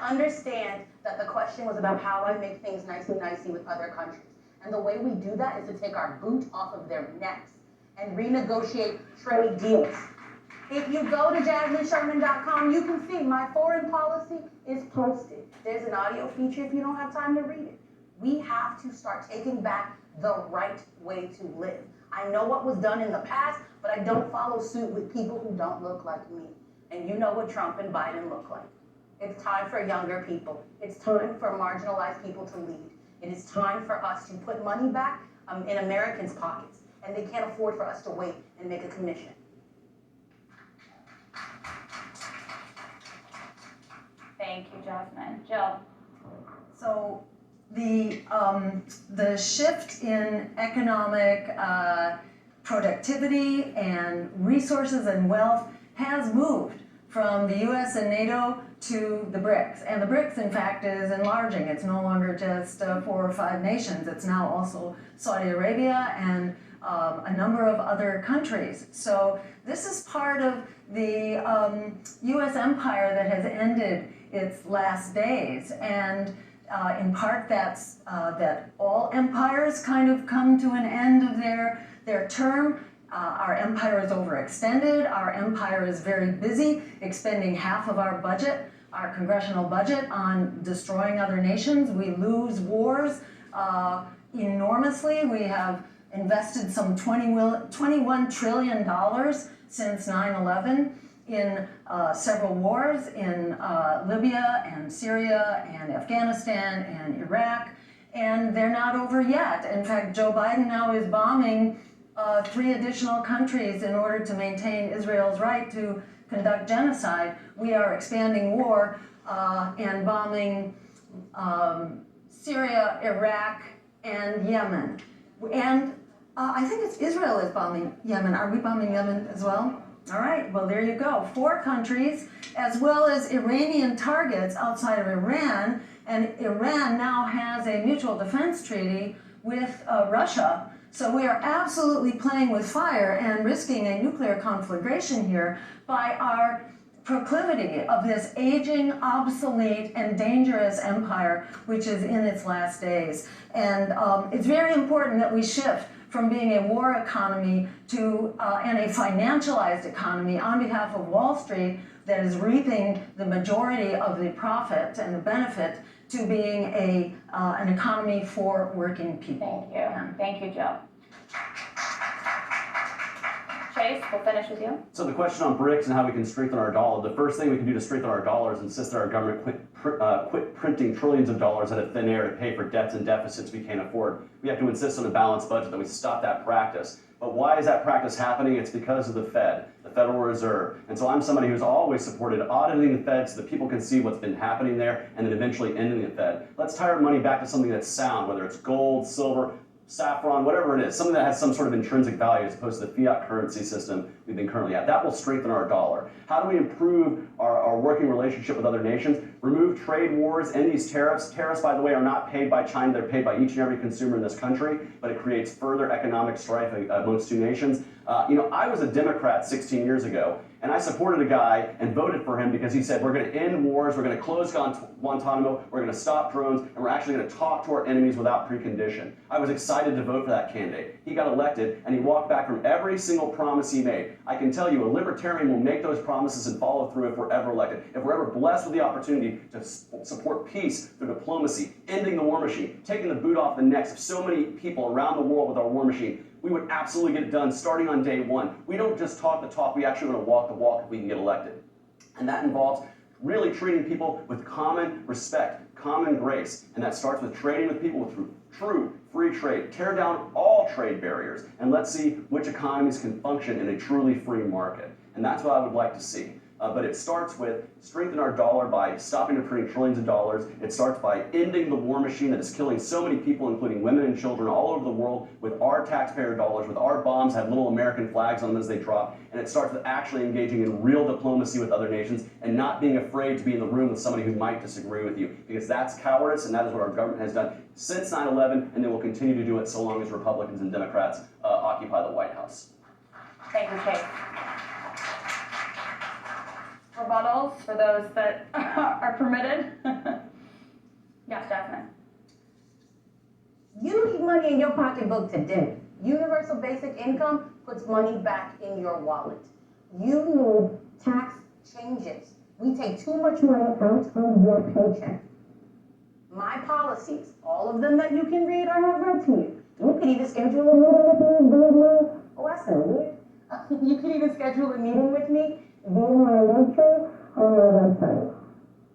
understand that the question was about how I make things nicey with other countries. And the way we do that is to take our boot off of their necks and renegotiate trade deals. If you go to JasmineSherman.com, you can see my foreign policy is posted. There's an audio feature if you don't have time to read it. We have to start taking back the right way to live. I know what was done in the past, but I don't follow suit with people who don't look like me. And you know what Trump and Biden look like. It's time for younger people. It's time for marginalized people to lead. It is time for us to put money back in Americans' pockets. And they can't afford for us to wait and make a commission. Thank you, Jasmine. Jill. So the shift in economic productivity and resources and wealth has moved from the US and NATO to the BRICS. And the BRICS, in fact, is enlarging. It's no longer just 4 or 5 nations. It's now also Saudi Arabia and a number of other countries. So this is part of the US empire that has ended its last days. And in part, that's that all empires kind of come to an end of their term. Our empire is overextended. Our empire is very busy, expending half of our budget, our congressional budget, on destroying other nations. We lose wars enormously. We have invested some $21 trillion since 9/11 in several wars in Libya and Syria and Afghanistan and Iraq, and they're not over yet. In fact, Joe Biden now is bombing 3 additional countries in order to maintain Israel's right to conduct genocide. We are expanding war and bombing Syria, Iraq, and Yemen. And I think it's Israel is bombing Yemen. Are we bombing Yemen as well? All right, well, there you go. 4 countries, as well as Iranian targets outside of Iran. And Iran now has a mutual defense treaty with Russia. So we are absolutely playing with fire and risking a nuclear conflagration here by our proclivity of this aging, obsolete, and dangerous empire, which is in its last days. And it's very important that we shift from being a war economy to and a financialized economy on behalf of Wall Street that is reaping the majority of the profit and the benefit to being an economy for working people. Thank you. Yeah. Thank you, Jill. Chase, we'll finish with you. So the question on BRICS and how we can strengthen our dollar, the first thing we can do to strengthen our dollar is insist that our government quit printing trillions of dollars out of thin air to pay for debts and deficits we can't afford. We have to insist on a balanced budget, that we stop that practice. But why is that practice happening? It's because of the Fed, the Federal Reserve. And so I'm somebody who's always supported auditing the Fed so that people can see what's been happening there and then eventually ending the Fed. Let's tie our money back to something that's sound, whether it's gold, silver, saffron, whatever it is, something that has some sort of intrinsic value as opposed to the fiat currency system we've been currently at. That will strengthen our dollar. How do we improve our working relationship with other nations? Remove trade wars, end these tariffs. Tariffs, by the way, are not paid by China. They're paid by each and every consumer in this country, but it creates further economic strife amongst 2 nations. I was a Democrat 16 years ago, and I supported a guy and voted for him because he said, we're going to end wars, we're going to close Guantanamo, we're going to stop drones, and we're actually going to talk to our enemies without precondition. I was excited to vote for that candidate. He got elected, and he walked back from every single promise he made. I can tell you, a libertarian will make those promises and follow through if we're ever elected. If we're ever blessed with the opportunity to support peace through diplomacy, ending the war machine, taking the boot off the necks of so many people around the world with our war machine, we would absolutely get it done starting on day 1. We don't just talk the talk, we actually want to walk the walk if we can get elected. And that involves really treating people with common respect, common grace. And that starts with trading with people through true free trade. Tear down all trade barriers, and let's see which economies can function in a truly free market. And that's what I would like to see. But it starts with strengthening our dollar by stopping the printing trillions of dollars. It starts by ending the war machine that is killing so many people, including women and children all over the world, with our taxpayer dollars, with our bombs that have little American flags on them as they drop. And it starts with actually engaging in real diplomacy with other nations and not being afraid to be in the room with somebody who might disagree with you, because that's cowardice, and that is what our government has done since 9/11, and they will continue to do it so long as Republicans and Democrats occupy the White House. Thank you, Kate. Rebuttals for those that are permitted. Yes, Jasmine. You need money in your pocketbook today. Universal basic income puts money back in your wallet. You need tax changes. We take too much money out of your paycheck. My policies, all of them that you can read, I have read to you. You could even schedule a meeting with me. Oh, I said weird. You could even schedule a meeting with me via my lecture on my website.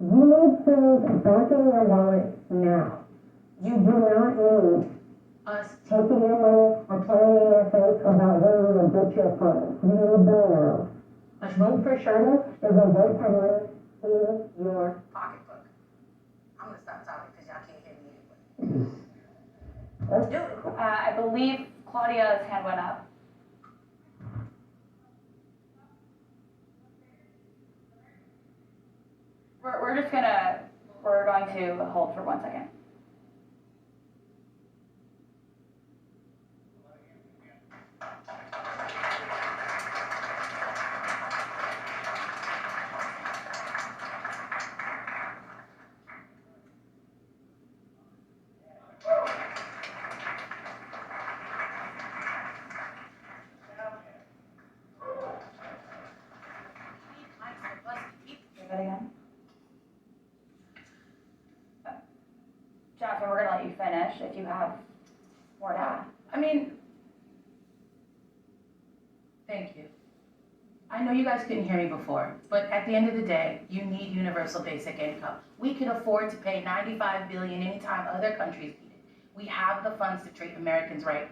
You need things back in your wallet now. You do not need us taking your money or playing in your face about where you will get your funds. You need them now. A vote for Sherman is a vote for money in your pocketbook. I'm gonna stop talking because y'all can't hear me anyway. Let's do it. I believe Claudia's hand went up. We're going to hold for 1 second. Give it again. Jasmine, we're gonna let you finish if you have more to add. I mean, thank you. I know you guys couldn't hear me before, but at the end of the day, you need universal basic income. We can afford to pay $95 billion anytime other countries need it. We have the funds to treat Americans right.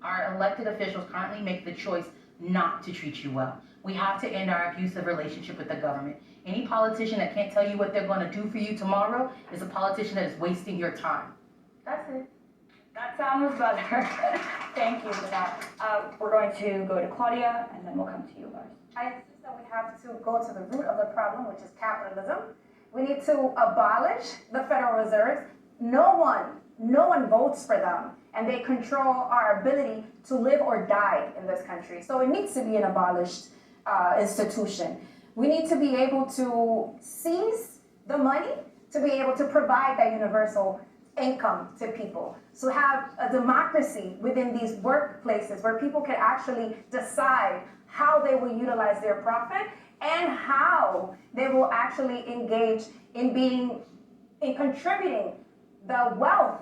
Our elected officials currently make the choice not to treat you well. We have to end our abusive relationship with the government. Any politician that can't tell you what they're going to do for you tomorrow is a politician that is wasting your time. That's it. That sounds better. Thank you for that. We're going to go to Claudia, and then we'll come to you, Lars. I insist that we have to go to the root of the problem, which is capitalism. We need to abolish the Federal Reserves. No one votes for them, and they control our ability to live or die in this country. So it needs to be an abolished institution. We need to be able to seize the money to be able to provide that universal income to people. So have a democracy within these workplaces where people can actually decide how they will utilize their profit and how they will actually engage in contributing the wealth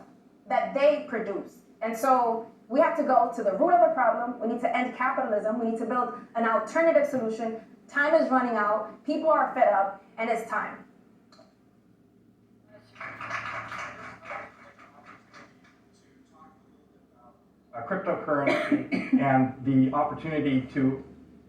that they produce. And so we have to go to the root of the problem. We need to end capitalism. We need to build an alternative solution. Time is running out. People are fed up, and it's time. Cryptocurrency and the opportunity to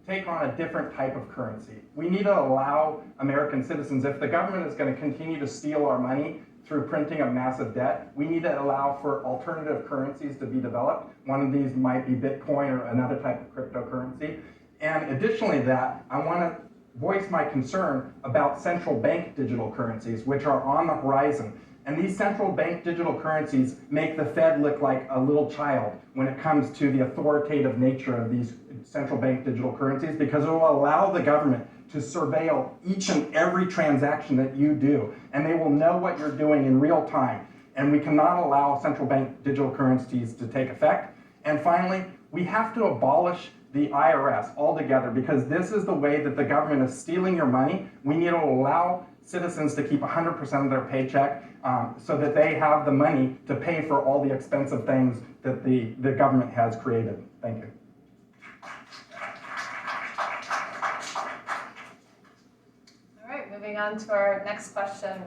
take on a different type of currency. We need to allow American citizens, if the government is going to continue to steal our money through printing of massive debt, we need to allow for alternative currencies to be developed. One of these might be Bitcoin or another type of cryptocurrency. And additionally to that, I want to voice my concern about central bank digital currencies, which are on the horizon. And these central bank digital currencies make the Fed look like a little child when it comes to the authoritative nature of these central bank digital currencies, because it will allow the government to surveil each and every transaction that you do, and they will know what you're doing in real time. And we cannot allow central bank digital currencies to take effect. And finally, we have to abolish the IRS altogether, because this is the way that the government is stealing your money. We need to allow citizens to keep 100% of their paycheck so that they have the money to pay for all the expensive things that the government has created. Thank you. All right, moving on to our next question,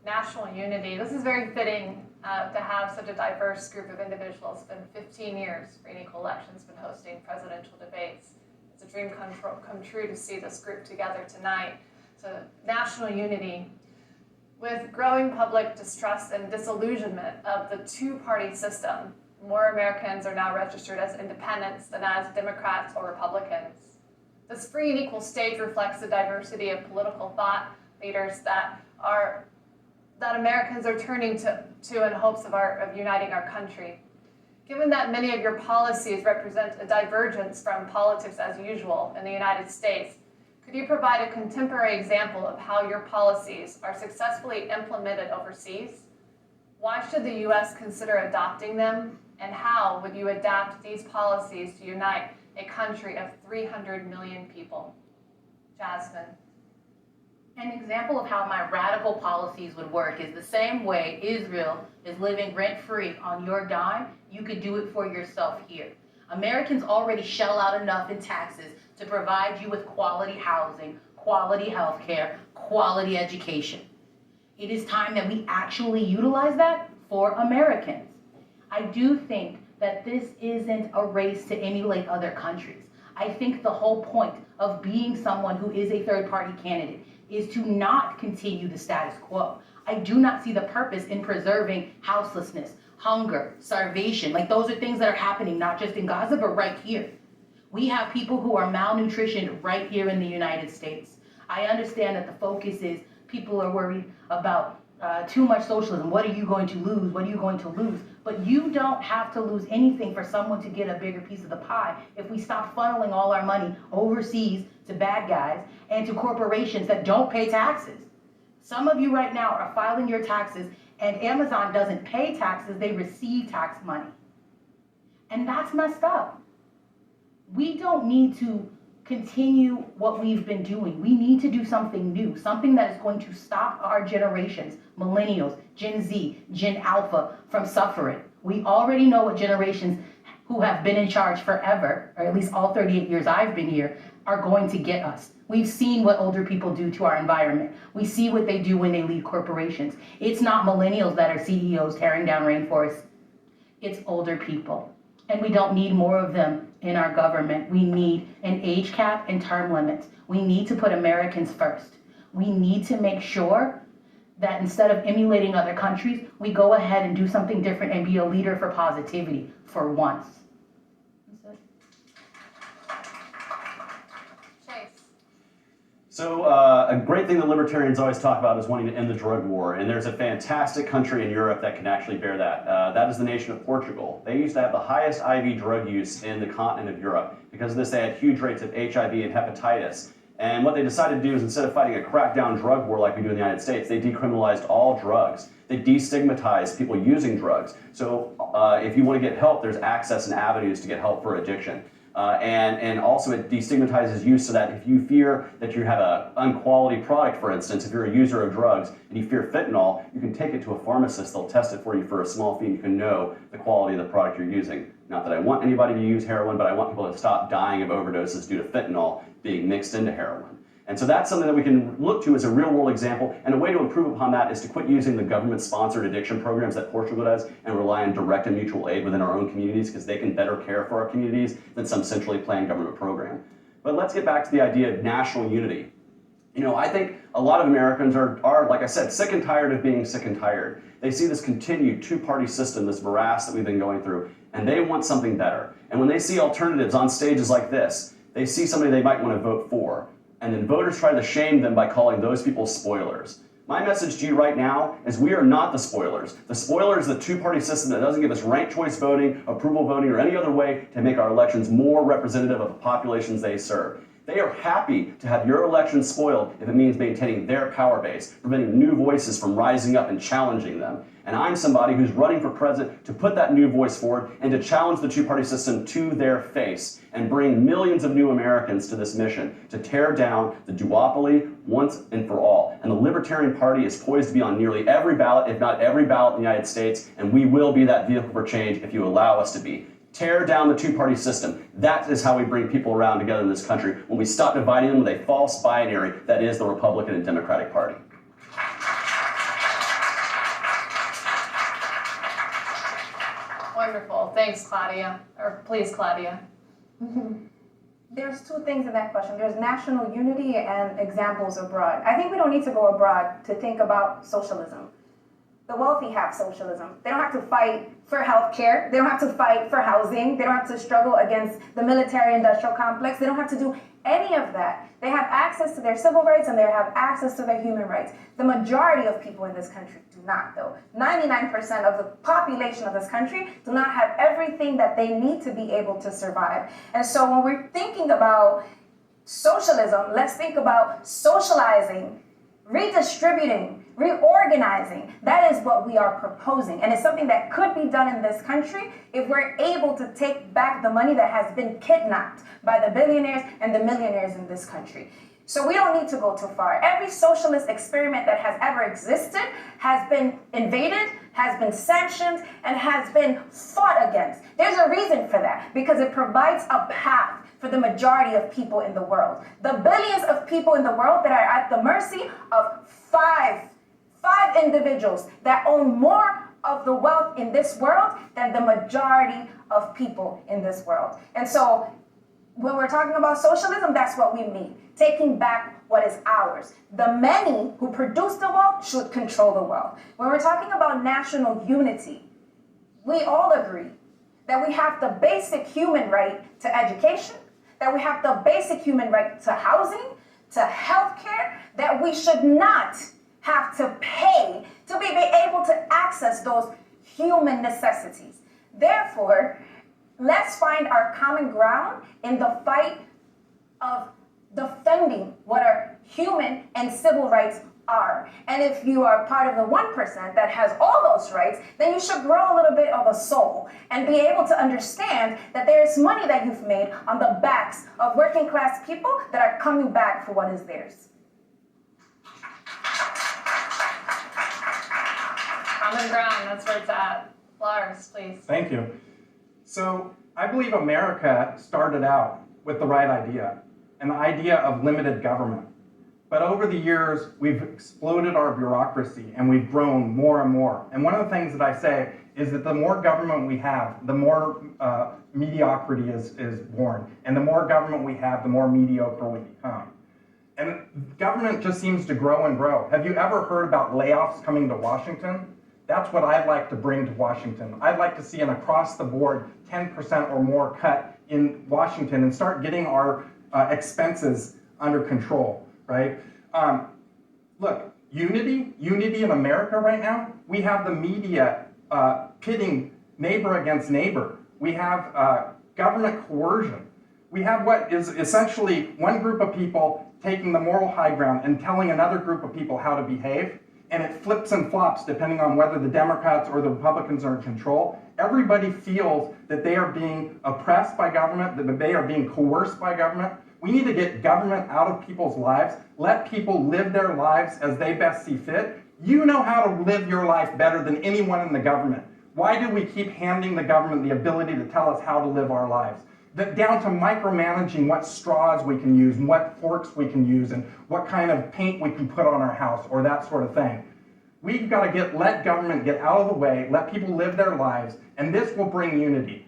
national unity. This is very fitting to have such a diverse group of individuals. It's been 15 years Free and Equal Elections been hosting presidential debates. It's a dream come true to see this group together tonight. So national unity. With growing public distrust and disillusionment of the two-party system, more Americans are now registered as independents than as Democrats or Republicans. This free and equal stage reflects the diversity of political thought leaders that Americans are turning to in hopes of uniting our country. Given that many of your policies represent a divergence from politics as usual in the United States, could you provide a contemporary example of how your policies are successfully implemented overseas? Why should the U.S. consider adopting them? And how would you adapt these policies to unite a country of 300 million people? Jasmine. An example of how my radical policies would work is the same way Israel is living rent-free on your dime, you could do it for yourself here. Americans already shell out enough in taxes to provide you with quality housing, quality healthcare, quality education. It is time that we actually utilize that for Americans. I do think that this isn't a race to emulate other countries. I think the whole point of being someone who is a third-party candidate is to not continue the status quo. I do not see the purpose in preserving houselessness, hunger, starvation. Like, those are things that are happening not just in Gaza, but right here. We have people who are malnutritioned right here in the United States. I understand that the focus is people are worried about too much socialism. What are you going to lose? What are you going to lose? But you don't have to lose anything for someone to get a bigger piece of the pie if we stop funneling all our money overseas to bad guys and to corporations that don't pay taxes. Some of you right now are filing your taxes, and Amazon doesn't pay taxes, they receive tax money. And that's messed up. We don't need to continue what we've been doing. We need to do something new, something that is going to stop our generations, millennials, Gen Z, Gen Alpha, from suffering. We already know what generations who have been in charge forever, or at least all 38 years I've been here, are going to get us. We've seen what older people do to our environment. We see what they do when they lead corporations. It's not millennials that are CEOs tearing down rainforests. It's older people. And we don't need more of them in our government. We need an age cap and term limits. We need to put Americans first. We need to make sure that instead of emulating other countries, we go ahead and do something different and be a leader for positivity for once. So a great thing that libertarians always talk about is wanting to end the drug war, and there's a fantastic country in Europe that can actually bear that. That is the nation of Portugal. They used to have the highest IV drug use in the continent of Europe. Because of this, they had huge rates of HIV and hepatitis. And what they decided to do is, instead of fighting a crackdown drug war like we do in the United States, they decriminalized all drugs. They destigmatized people using drugs. So if you want to get help, there's access and avenues to get help for addiction. And also it destigmatizes use, so that if you fear that you have an unquality product, for instance, if you're a user of drugs and you fear fentanyl, you can take it to a pharmacist. They'll test it for you for a small fee, and you can know the quality of the product you're using. Not that I want anybody to use heroin, but I want people to stop dying of overdoses due to fentanyl being mixed into heroin. And so that's something that we can look to as a real-world example, and a way to improve upon that is to quit using the government-sponsored addiction programs that Portugal does and rely on direct and mutual aid within our own communities, because they can better care for our communities than some centrally planned government program. But let's get back to the idea of national unity. You know, I think a lot of Americans are, like I said, sick and tired of being sick and tired. They see this continued two-party system, this morass that we've been going through, and they want something better. And when they see alternatives on stages like this, they see somebody they might want to vote for. And then voters try to shame them by calling those people spoilers. My message to you right now is we are not the spoilers. The spoiler is the two-party system that doesn't give us ranked choice voting, approval voting, or any other way to make our elections more representative of the populations they serve. They are happy to have your election spoiled if it means maintaining their power base, preventing new voices from rising up and challenging them. And I'm somebody who's running for president to put that new voice forward and to challenge the two-party system to their face and bring millions of new Americans to this mission to tear down the duopoly once and for all. And the Libertarian Party is poised to be on nearly every ballot, if not every ballot in the United States, and we will be that vehicle for change if you allow us to be. Tear down the two-party system. That is how we bring people around together in this country, when we stop dividing them with a false binary that is the Republican and Democratic Party. Wonderful. Thanks, Claudia. Or please, Claudia. There's two things in that question. There's national unity and examples abroad. I think we don't need to go abroad to think about socialism. The wealthy have socialism. They don't have to fight for health care. They don't have to fight for housing. They don't have to struggle against the military-industrial complex. They don't have to do any of that. They have access to their civil rights, and they have access to their human rights. The majority of people in this country do not, though. 99% of the population of this country do not have everything that they need to be able to survive. And so when we're thinking about socialism, let's think about socializing redistributing, reorganizing. That is what we are proposing. And it's something that could be done in this country if we're able to take back the money that has been kidnapped by the billionaires and the millionaires in this country. So we don't need to go too far. Every socialist experiment that has ever existed has been invaded, has been sanctioned, and has been fought against. There's a reason for that, because it provides a path for the majority of people in the world. The billions of people in the world that are at the mercy of five individuals that own more of the wealth in this world than the majority of people in this world. And so when we're talking about socialism, that's what we mean. Taking back what is ours. The many who produce the wealth should control the wealth. When we're talking about national unity, we all agree that we have the basic human right to education, that we have the basic human right to housing, to healthcare, that we should not have to pay to be able to access those human necessities. Therefore, let's find our common ground in the fight of defending what our human and civil rights are. And if you are part of the 1% that has all those rights, then you should grow a little bit of a soul and be able to understand that there is money that you've made on the backs of working class people that are coming back for what is theirs. Common ground, that's where it's at. Lars, please. Thank you. So I believe America started out with the right idea, an idea of limited government. But over the years, we've exploded our bureaucracy and we've grown more and more. And one of the things that I say is that the more government we have, the more mediocrity is born. And the more government we have, the more mediocre we become. And government just seems to grow and grow. Have you ever heard about layoffs coming to Washington? That's what I'd like to bring to Washington. I'd like to see an across-the-board 10% or more cut in Washington and start getting our expenses under control, right? Look, unity in America right now, we have the media pitting neighbor against neighbor. We have government coercion. We have what is essentially one group of people taking the moral high ground and telling another group of people how to behave. And it flips and flops depending on whether the Democrats or the Republicans are in control. Everybody feels that they are being oppressed by government, that they are being coerced by government. We need to get government out of people's lives, let people live their lives as they best see fit. You know how to live your life better than anyone in the government. Why do we keep handing the government the ability to tell us how to live our lives? Down to micromanaging what straws we can use and what forks we can use and what kind of paint we can put on our house or that sort of thing. We've got to let government get out of the way, let people live their lives, and this will bring unity.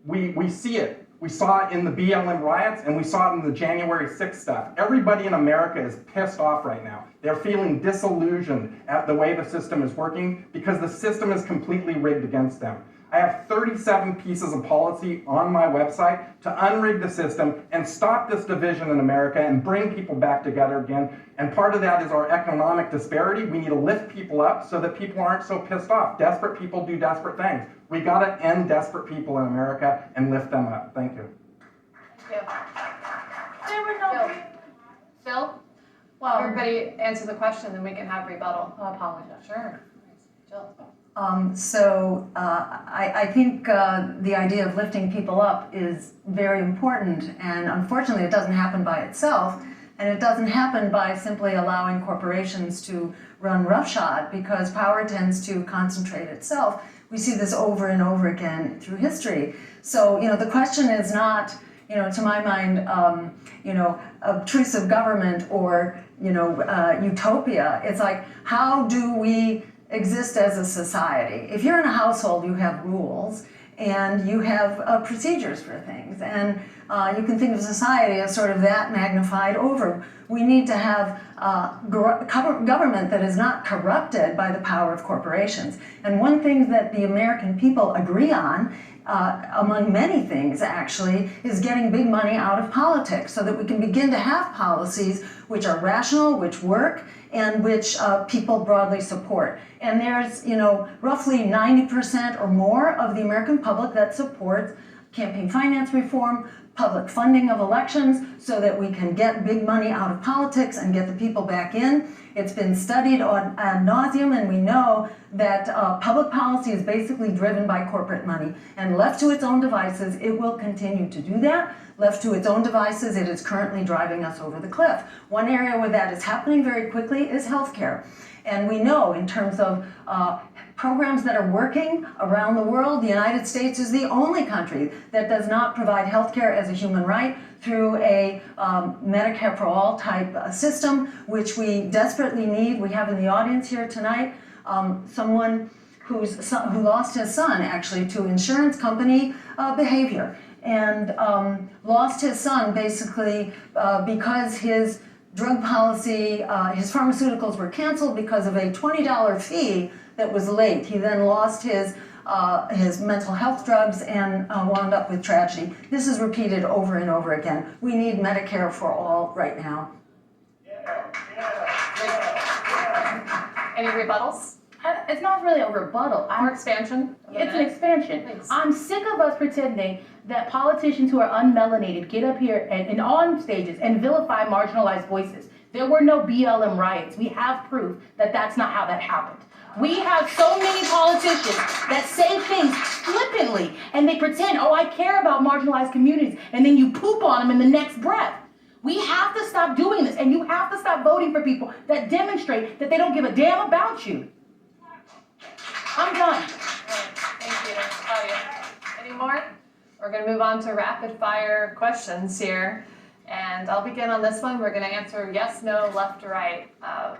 We see it. We saw it in the BLM riots and we saw it in the January 6th stuff. Everybody in America is pissed off right now. They're feeling disillusioned at the way the system is working because the system is completely rigged against them. I have 37 pieces of policy on my website to unrig the system and stop this division in America and bring people back together again. And part of that is our economic disparity. We need to lift people up so that people aren't so pissed off. Desperate people do desperate things. We got to end desperate people in America and lift them up. Thank you. Thank you. There were no. Phil? Well, Everybody answer the question, then we can have rebuttal. I apologize. Sure. Jill. I think the idea of lifting people up is very important, and unfortunately it doesn't happen by itself, and it doesn't happen by simply allowing corporations to run roughshod, because power tends to concentrate itself. We see this over and over again through history. So, the question is not, to my mind, obtrusive government or, utopia. It's like, how do we exist as a society? If you're in a household, you have rules and you have procedures for things, and you can think of society as sort of that magnified over. We need to have government that is not corrupted by the power of corporations. And one thing that the American people agree on, among many things actually, is getting big money out of politics so that we can begin to have policies which are rational, which work, and which people broadly support. And there's, roughly 90% or more of the American public that supports campaign finance reform, public funding of elections so that we can get big money out of politics and get the people back in. It's been studied ad nauseum, and we know that public policy is basically driven by corporate money. And left to its own devices, it will continue to do that. Left to its own devices, it is currently driving us over the cliff. One area where that is happening very quickly is healthcare. And we know in terms of programs that are working around the world, the United States is the only country that does not provide healthcare as a human right through a Medicare for all type system, which we desperately need. We have in the audience here tonight someone who lost his son actually to insurance company behavior, and lost his son basically because his drug policy, his pharmaceuticals were canceled because of a $20 fee that was late. He then lost his mental health drugs and wound up with tragedy. This is repeated over and over again. We need Medicare for all right now. Any rebuttals? It's not really a rebuttal. More expansion? It's an expansion. Thanks. I'm sick of us pretending that politicians who are unmelanated get up here and on stages and vilify marginalized voices. There were no BLM riots. We have proof that that's not how that happened. We have so many politicians that say things flippantly and they pretend, oh, I care about marginalized communities, and then you poop on them in the next breath. We have to stop doing this, and you have to stop voting for people that demonstrate that they don't give a damn about you. I'm done. All right, thank you. Claudia. Any more? We're going to move on to rapid fire questions here. And I'll begin on this one. We're going to answer yes, no, left or right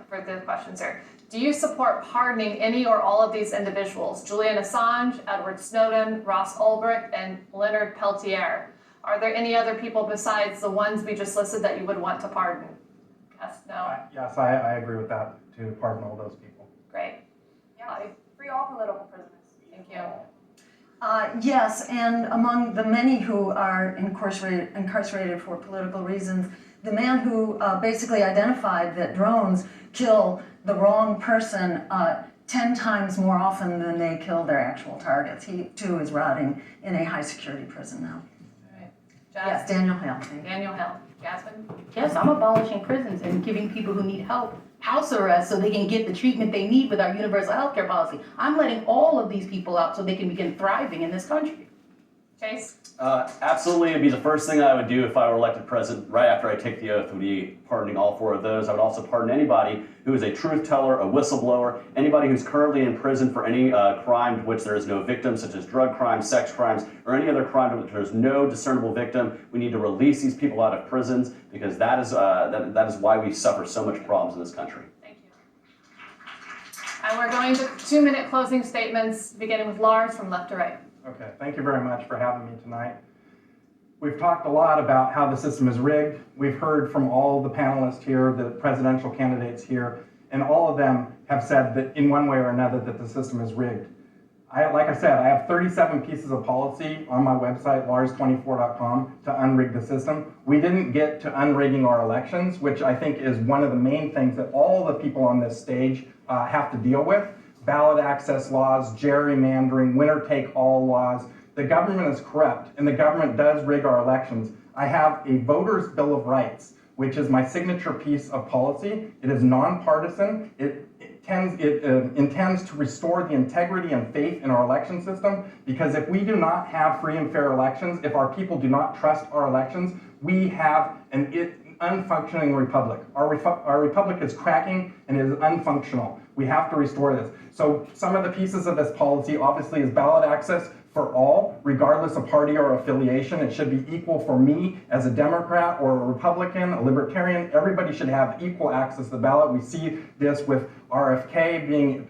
for the questions here. Do you support pardoning any or all of these individuals? Julian Assange, Edward Snowden, Ross Ulbricht, and Leonard Peltier. Are there any other people besides the ones we just listed that you would want to pardon? Yes, no? Yes, I agree with that, to pardon all those people. Great. Yes, free all political prisoners. Thank you. Yes, and among the many who are incarcerated for political reasons, the man who basically identified that drones kill the wrong person 10 times more often than they kill their actual targets. He too is rotting in a high security prison now. All right. Yes, Daniel Hale. Thank you. Daniel Hill. Jasmine? Yes, I'm abolishing prisons and giving people who need help house arrest so they can get the treatment they need with our universal health care policy. I'm letting all of these people out so they can begin thriving in this country. Chase? Absolutely, it'd be the first thing I would do if I were elected president right after I take the oath would be pardoning all 4 of those. I would also pardon anybody who is a truth teller, a whistleblower, anybody who's currently in prison for any crime to which there is no victim, such as drug crimes, sex crimes, or any other crime to which there's no discernible victim. We need to release these people out of prisons because that is why we suffer so much problems in this country. Thank you. And we're going to 2-minute closing statements, beginning with Lars from left to right. Okay, thank you very much for having me tonight. We've talked a lot about how the system is rigged. We've heard from all the panelists here, the presidential candidates here, and all of them have said that in one way or another that the system is rigged. Like I said, I have 37 pieces of policy on my website, lars24.com, to unrig the system. We didn't get to unrigging our elections, which I think is one of the main things that all the people on this stage have to deal with. Ballot access laws, gerrymandering, winner-take-all laws. The government is corrupt, and the government does rig our elections. I have a Voters' Bill of Rights, which is my signature piece of policy. It is nonpartisan. It intends to restore the integrity and faith in our election system, because if we do not have free and fair elections, if our people do not trust our elections, we have an unfunctioning republic. Our republic is cracking and is unfunctional. We have to restore this. So some of the pieces of this policy obviously is ballot access for all, regardless of party or affiliation. It should be equal for me as a Democrat or a Republican, a Libertarian. Everybody should have equal access to the ballot. We see this with RFK being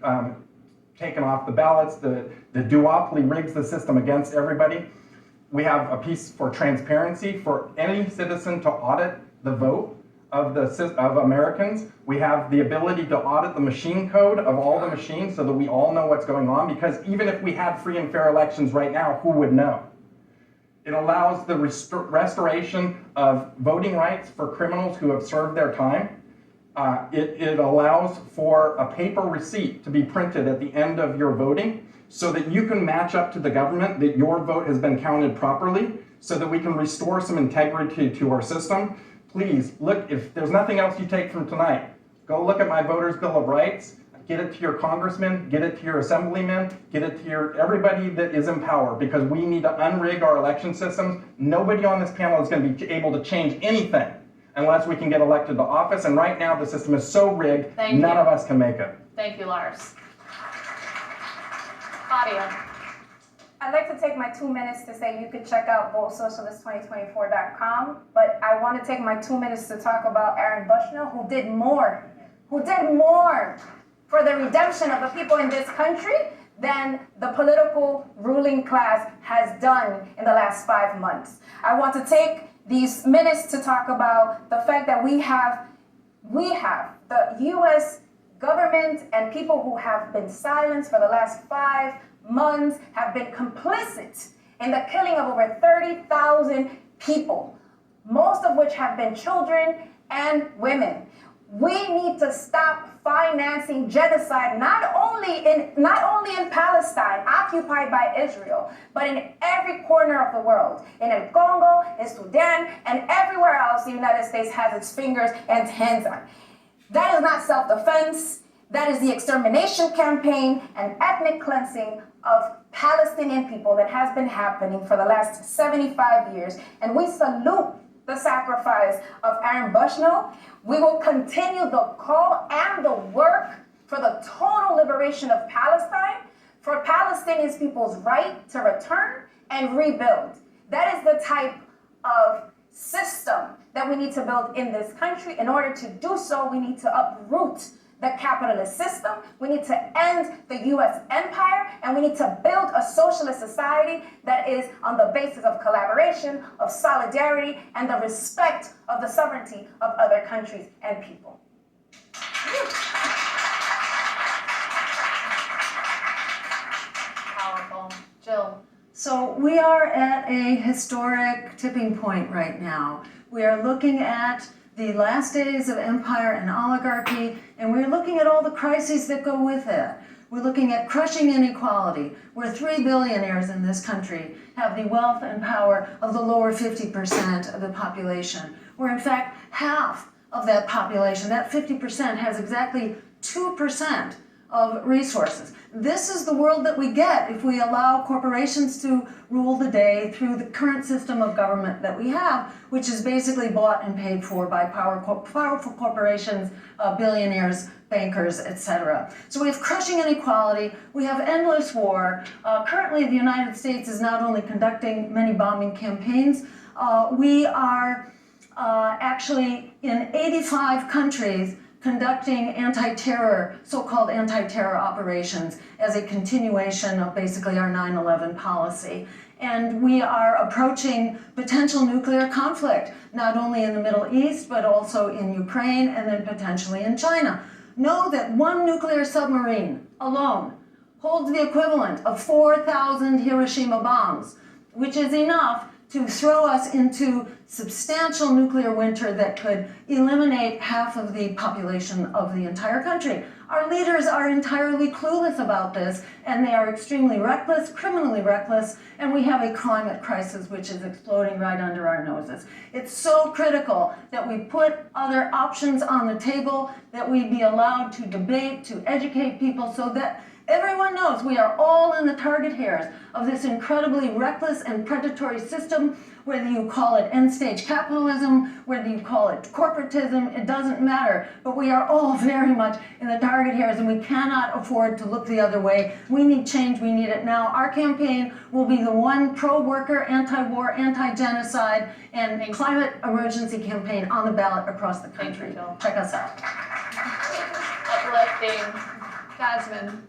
taken off the ballots. The duopoly rigs the system against everybody. We have a piece for transparency for any citizen to audit the vote of Americans. We have the ability to audit the machine code of all the machines so that we all know what's going on, because even if we had free and fair elections right now, who would know? It allows the restoration of voting rights for criminals who have served their time. It allows for a paper receipt to be printed at the end of your voting so that you can match up to the government that your vote has been counted properly so that we can restore some integrity to our system. Please, look, if there's nothing else you take from tonight, go look at my Voters' Bill of Rights, get it to your congressmen, get it to your assemblymen, get it to everybody that is in power, because we need to unrig our election systems. Nobody on this panel is going to be able to change anything unless we can get elected to office, and right now the system is so rigged, none of us can make it. Thank you, Lars. Claudia. I'd like to take my 2 minutes to say you could check out VoteSocialist2024.com, but I want to take my 2 minutes to talk about Aaron Bushnell, who did more for the redemption of the people in this country than the political ruling class has done in the last 5 months. I want to take these minutes to talk about the fact that we have the U.S. government and people who have been silenced for the last 5 months have been complicit in the killing of over 30,000 people, most of which have been children and women. We need to stop financing genocide not only in Palestine, occupied by Israel, but in every corner of the world. In El Congo, in Sudan, and everywhere else the United States has its fingers and hands on. That is not self-defense. That is the extermination campaign and ethnic cleansing of Palestinian people that has been happening for the last 75 years. And we salute the sacrifice of Aaron Bushnell. We will continue the call and the work for the total liberation of Palestine, for Palestinian people's right to return and rebuild. That is the type of system that we need to build in this country. In order to do so, we need to uproot the capitalist system, we need to end the U.S. empire, and we need to build a socialist society that is on the basis of collaboration, of solidarity, and the respect of the sovereignty of other countries and people. Powerful. Jill. So we are at a historic tipping point right now. We are looking at the last days of empire and oligarchy, and we're looking at all the crises that go with it. We're looking at crushing inequality, where 3 billionaires in this country have the wealth and power of the lower 50% of the population, where in fact half of that population, that 50%, has exactly 2% of resources. This is the world that we get if we allow corporations to rule the day through the current system of government that we have, which is basically bought and paid for by powerful corporations, billionaires, bankers, etc. So we have crushing inequality, we have endless war. Currently the United States is not only conducting many bombing campaigns, we are actually in 85 countries conducting anti-terror, so-called anti-terror operations as a continuation of basically our 9/11 policy. And we are approaching potential nuclear conflict, not only in the Middle East, but also in Ukraine and then potentially in China. Know that one nuclear submarine alone holds the equivalent of 4,000 Hiroshima bombs, which is enough to throw us into substantial nuclear winter that could eliminate half of the population of the entire country. Our leaders are entirely clueless about this, and they are extremely reckless, criminally reckless, and we have a climate crisis which is exploding right under our noses. It's so critical that we put other options on the table, that we be allowed to debate, to educate people so that everyone knows we are all in the target hairs of this incredibly reckless and predatory system, whether you call it end-stage capitalism, whether you call it corporatism, it doesn't matter. But we are all very much in the target hairs, and we cannot afford to look the other way. We need change, we need it now. Our campaign will be the one pro-worker, anti-war, anti-genocide, and climate emergency campaign on the ballot across the country. Check us out. Uplifting. Jasmine.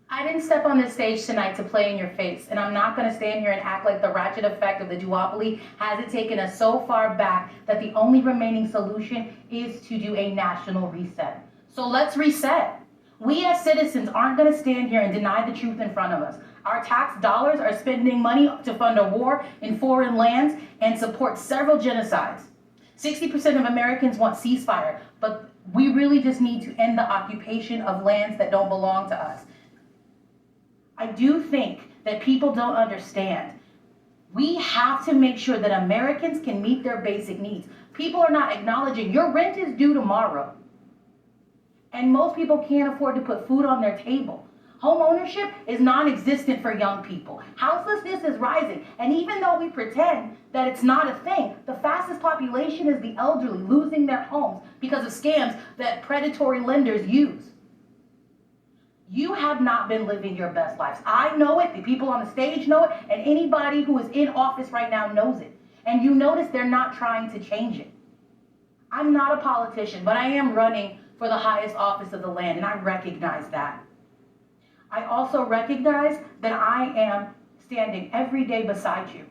I didn't step on this stage tonight to play in your face, and I'm not going to stand here and act like the ratchet effect of the duopoly hasn't taken us so far back that the only remaining solution is to do a national reset. So let's reset. We as citizens aren't going to stand here and deny the truth in front of us. Our tax dollars are spending money to fund a war in foreign lands and support several genocides. 60% of Americans want ceasefire, but We really just need to end the occupation of lands that don't belong to us. I do think that people don't understand. We have to make sure that Americans can meet their basic needs. People are not acknowledging your rent is due tomorrow. And most people can't afford to put food on their table. Home ownership is non-existent for young people. Houselessness is rising. And even though we pretend that it's not a thing, the fastest population is the elderly losing their homes because of scams that predatory lenders use. You have not been living your best lives. I know it, the people on the stage know it, and anybody who is in office right now knows it. And you notice they're not trying to change it. I'm not a politician, but I am running for the highest office of the land, and I recognize that. I also recognize that I am standing every day beside you.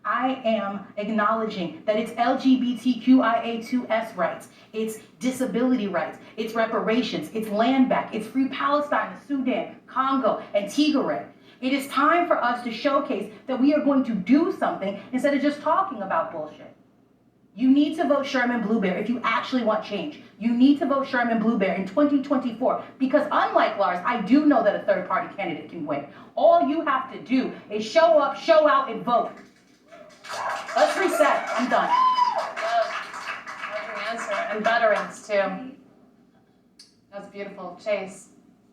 I am acknowledging that it's LGBTQIA2S rights, it's disability rights, it's reparations, it's land back, it's free Palestine, the Sudan, Congo, and Tigray. It is time for us to showcase that we are going to do something instead of just talking about bullshit. You need to vote Sherman Bluebear if you actually want change. You need to vote Sherman Bluebear in 2024 because unlike Lars, I do know that a third-party candidate can win. All you have to do is show up, show out, and vote. Let's reset. I'm done. That's an answer. And veterans, too. That's beautiful. Chase.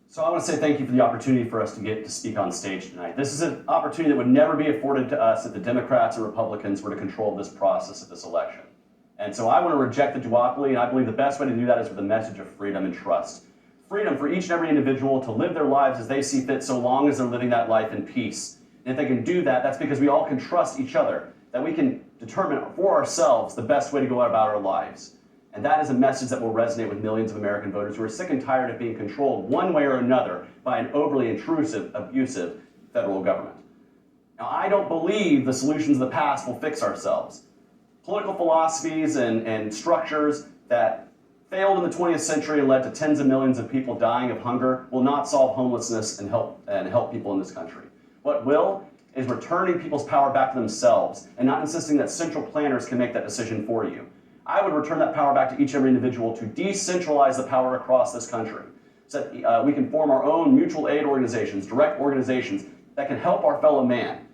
So I want to say thank you for the opportunity for us to get to speak on stage tonight. This is an opportunity that would never be afforded to us if the Democrats and Republicans were to control this process of this election. And so I want to reject the duopoly, and I believe the best way to do that is with a message of freedom and trust. Freedom for each and every individual to live their lives as they see fit so long as they're living that life in peace. And if they can do that, that's because we all can trust each other, that we can determine for ourselves the best way to go about our lives. And that is a message that will resonate with millions of American voters who are sick and tired of being controlled one way or another by an overly intrusive, abusive federal government. Now, I don't believe the solutions of the past will fix ourselves. Political philosophies and structures that failed in the 20th century and led to tens of millions of people dying of hunger will not solve homelessness and help people in this country. What will is returning people's power back to themselves and not insisting that central planners can make that decision for you. I would return that power back to each and every individual to decentralize the power across this country so that we can form our own mutual aid organizations, direct organizations that can help our fellow man.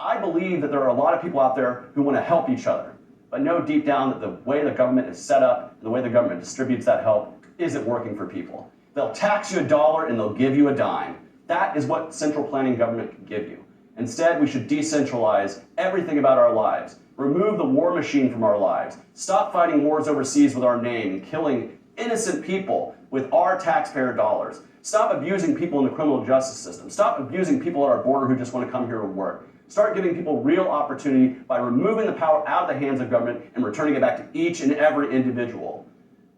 I believe that there are a lot of people out there who want to help each other, but know deep down that the way the government is set up and the way the government distributes that help isn't working for people. They'll tax you $1 and they'll give you a dime. That is what central planning government can give you. Instead, we should decentralize everything about our lives. Remove the war machine from our lives. Stop fighting wars overseas with our name and killing innocent people with our taxpayer dollars. Stop abusing people in the criminal justice system. Stop abusing people at our border who just want to come here to work. Start giving people real opportunity by removing the power out of the hands of government and returning it back to each and every individual.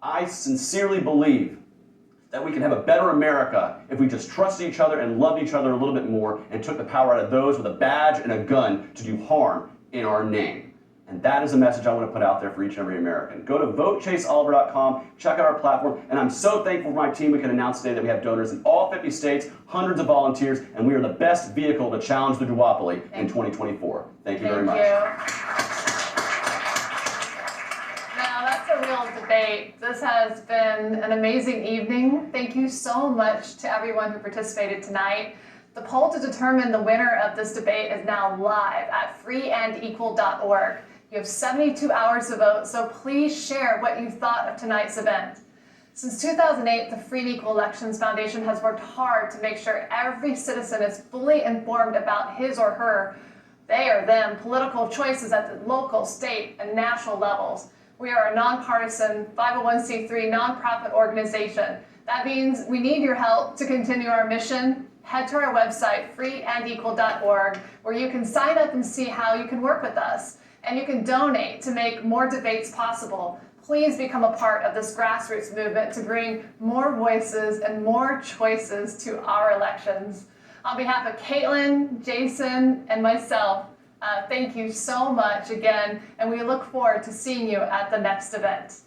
I sincerely believe that we can have a better America if we just trusted each other and loved each other a little bit more and took the power out of those with a badge and a gun to do harm in our name. And that is a message I want to put out there for each and every American. Go to votechaseoliver.com, check out our platform, and I'm so thankful for my team. We can announce today that we have donors in all 50 states, hundreds of volunteers, and we are the best vehicle to challenge the duopoly in 2024. Thank you very much. Now, that's a real debate. This has been an amazing evening. Thank you so much to everyone who participated tonight. The poll to determine the winner of this debate is now live at freeandequal.org. You have 72 hours to vote, so please share what you thought of tonight's event. Since 2008, the Free and Equal Elections Foundation has worked hard to make sure every citizen is fully informed about his or her, they or them, political choices at the local, state, and national levels. We are a nonpartisan 501c3 nonprofit organization. That means we need your help to continue our mission. Head to our website, freeandequal.org, where you can sign up and see how you can work with us. And you can donate to make more debates possible. Please become a part of this grassroots movement to bring more voices and more choices to our elections. On behalf of Caitlin, Jason, and myself, thank you so much again, and we look forward to seeing you at the next event.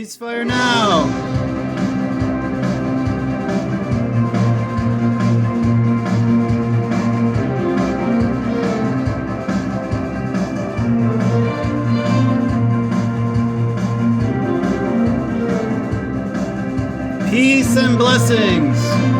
Ceasefire now! Peace and blessings.